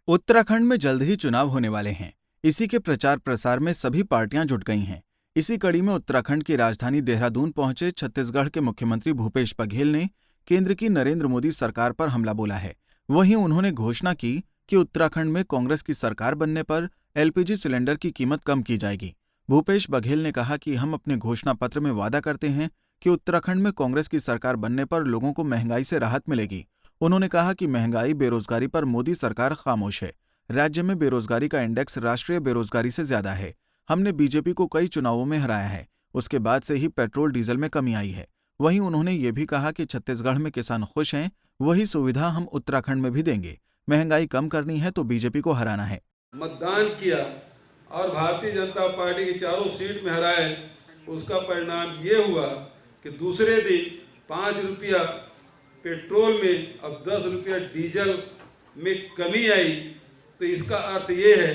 उत्तराखंड में जल्द ही चुनाव होने वाले हैं। इसी के प्रचार प्रसार में सभी पार्टियां जुट गई हैं। इसी कड़ी में उत्तराखंड की राजधानी देहरादून पहुंचे छत्तीसगढ़ के मुख्यमंत्री भूपेश बघेल ने केंद्र की नरेंद्र मोदी सरकार पर हमला बोला है। वहीं उन्होंने घोषणा की कि उत्तराखंड में कांग्रेस की सरकार बनने पर एलपीजी सिलेंडर की कीमत कम की जाएगी। भूपेश बघेल ने कहा कि हम अपने घोषणा पत्र में वादा करते हैं कि उत्तराखंड में कांग्रेस की सरकार बनने पर लोगों को महंगाई से राहत मिलेगी। उन्होंने कहा कि महंगाई बेरोजगारी पर मोदी सरकार खामोश है। राज्य में बेरोजगारी का इंडेक्स राष्ट्रीय बेरोजगारी से ज्यादा है। हमने बीजेपी को कई चुनावों में हराया है। उसके बाद से ही पेट्रोल डीजल में कमी आई है। वहीं उन्होंने ये भी कहा कि छत्तीसगढ़ में किसान खुश हैं, वही सुविधा हम उत्तराखंड में भी देंगे। महंगाई कम करनी है तो बीजेपी को हराना है। मतदान किया और भारतीय जनता पार्टी की चारों सीट में हराए। उसका परिणाम ये हुआ कि दूसरे दिन 5 रुपया पेट्रोल में और 10 रुपया डीजल में कमी आई। तो इसका अर्थ ये है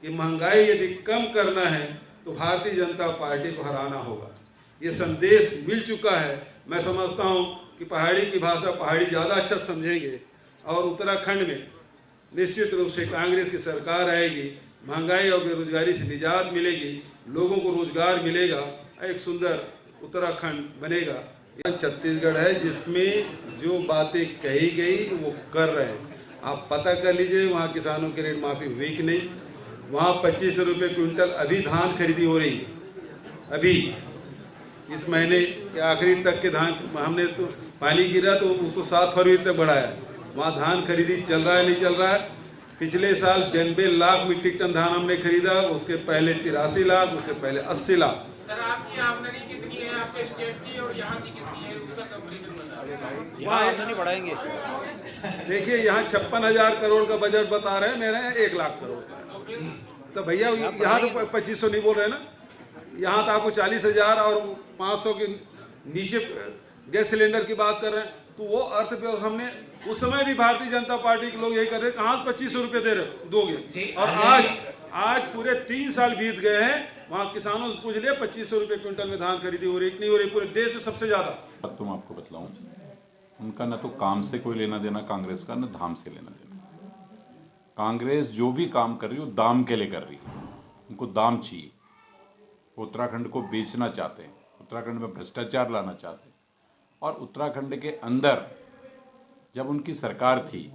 कि महंगाई यदि कम करना है तो भारतीय जनता पार्टी को हराना होगा। ये संदेश मिल चुका है। मैं समझता हूँ कि पहाड़ी की भाषा पहाड़ी ज़्यादा अच्छा समझेंगे और उत्तराखंड में निश्चित रूप से कांग्रेस की सरकार आएगी। महंगाई और बेरोजगारी से निजात मिलेगी, लोगों को रोजगार मिलेगा, एक सुंदर उत्तराखंड बनेगा। यह छत्तीसगढ़ है जिसमें जो बातें कही गई वो कर रहे हैं। आप पता कर लीजिए वहाँ किसानों की ऋण माफी हुई कि नहीं। वहाँ 25 रुपये क्विंटल अभी धान खरीदी हो रही है। अभी इस महीने के आखिरी तक के धान हमने तो पानी गिरा तो उसको 7 फरवरी तक बढ़ाया। वहाँ धान खरीदी चल रहा है नहीं चल रहा है। पिछले साल 92 लाख मीट्रिक टन धान हमने खरीदा, उसके पहले 83 लाख, उसके पहले 80 लाख। सर आपकी आमदनी कितनी है आपके स्टेट की और यहाँ की कितनी है उसका कंपैरिजन बताइए। यहाँ आमदनी बढ़ाएंगे। देखिए यहाँ 56,000 करोड़ का बजट बता रहे हैं, मेरे 1 लाख करोड़ का। तो भैया यहाँ तो 2500 नहीं बोल रहे ना। यहाँ तो आपको 40,000 और 500 के नीचे गैस सिलेंडर की बात कर रहे हैं। तो वो अर्थव्यवस्था हमने उस समय भी भारतीय जनता पार्टी के लोग यही कर रहे हैं, कहाँ 2500 रुपये दे रहे दोगे। और आज पूरे 3 साल बीत गए हैं। वहाँ किसानों से पूछ लिया 2500 रुपये क्विंटल में धान खरीदी हो रही नहीं हो रही, पूरे देश में सबसे ज्यादा। अब तुम आपको बतलाऊं, उनका न तो काम से कोई लेना देना कांग्रेस का, न धाम से लेना देना। कांग्रेस जो भी काम कर रही है वो दाम के लिए कर रही है। उनको दाम चाहिए। उत्तराखंड को बेचना चाहते हैं, उत्तराखंड में भ्रष्टाचार लाना चाहते हैं। और उत्तराखंड के अंदर जब उनकी सरकार थी,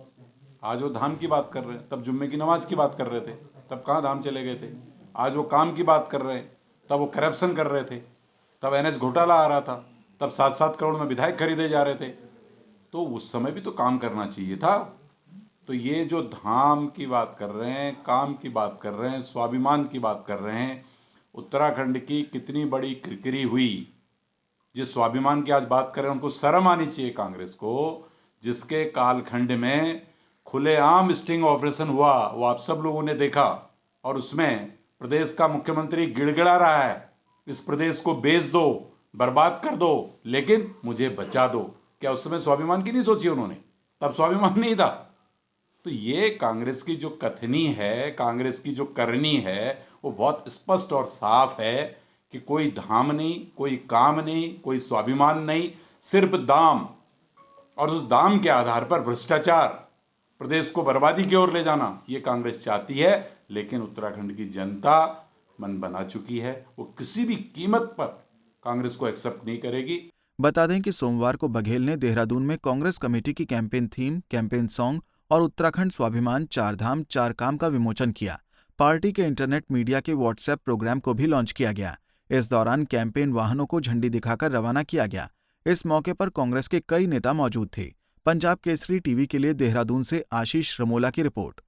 आज वो धाम की बात कर रहे हैं, तब जुम्मे की नमाज की बात कर रहे थे, तब कहाँ धाम चले गए थे। आज वो काम की बात कर रहे हैं, तब वो करप्शन कर रहे थे, तब एनएच घोटाला आ रहा था, तब 7-7 करोड़ में विधायक खरीदे जा रहे थे। तो उस समय भी तो काम करना चाहिए था। तो ये जो धाम की बात कर रहे हैं, काम की बात कर रहे हैं, स्वाभिमान की बात कर रहे हैं, उत्तराखंड की कितनी बड़ी किरकिरी हुई। जिस स्वाभिमान की आज बात कर रहे हैं उनको शर्म आनी चाहिए कांग्रेस को, जिसके कालखंड में खुलेआम स्टिंग ऑपरेशन हुआ, वो आप सब लोगों ने देखा। और उसमें प्रदेश का मुख्यमंत्री गिड़गिड़ा रहा है, इस प्रदेश को बेच दो, बर्बाद कर दो, लेकिन मुझे बचा दो। क्या उस समय स्वाभिमान की नहीं सोची उन्होंने? तब स्वाभिमान नहीं था। तो ये कांग्रेस की जो कथनी है, कांग्रेस की जो करनी है, वो बहुत स्पष्ट और साफ है कि कोई धाम नहीं, कोई काम नहीं, कोई स्वाभिमान नहीं, सिर्फ दाम। और उस दाम के आधार पर भ्रष्टाचार, प्रदेश को बर्बादी की ओर ले जाना, ये कांग्रेस चाहती है। लेकिन उत्तराखंड की जनता मन बना चुकी है, वो किसी भी कीमत पर कांग्रेस को एक्सेप्ट नहीं करेगी। बता दें कि सोमवार को बघेल ने देहरादून में कांग्रेस कमेटी की कैंपेन थीम, कैंपेन सॉन्ग और उत्तराखंड स्वाभिमान 4 धाम 4 काम का विमोचन किया। पार्टी के इंटरनेट मीडिया के व्हाट्सएप प्रोग्राम को भी लॉन्च किया गया। इस दौरान कैंपेन वाहनों को झंडी दिखाकर रवाना किया गया। इस मौके पर कांग्रेस के कई नेता मौजूद थे। पंजाब केसरी टीवी के लिए देहरादून से आशीष रमोला की रिपोर्ट।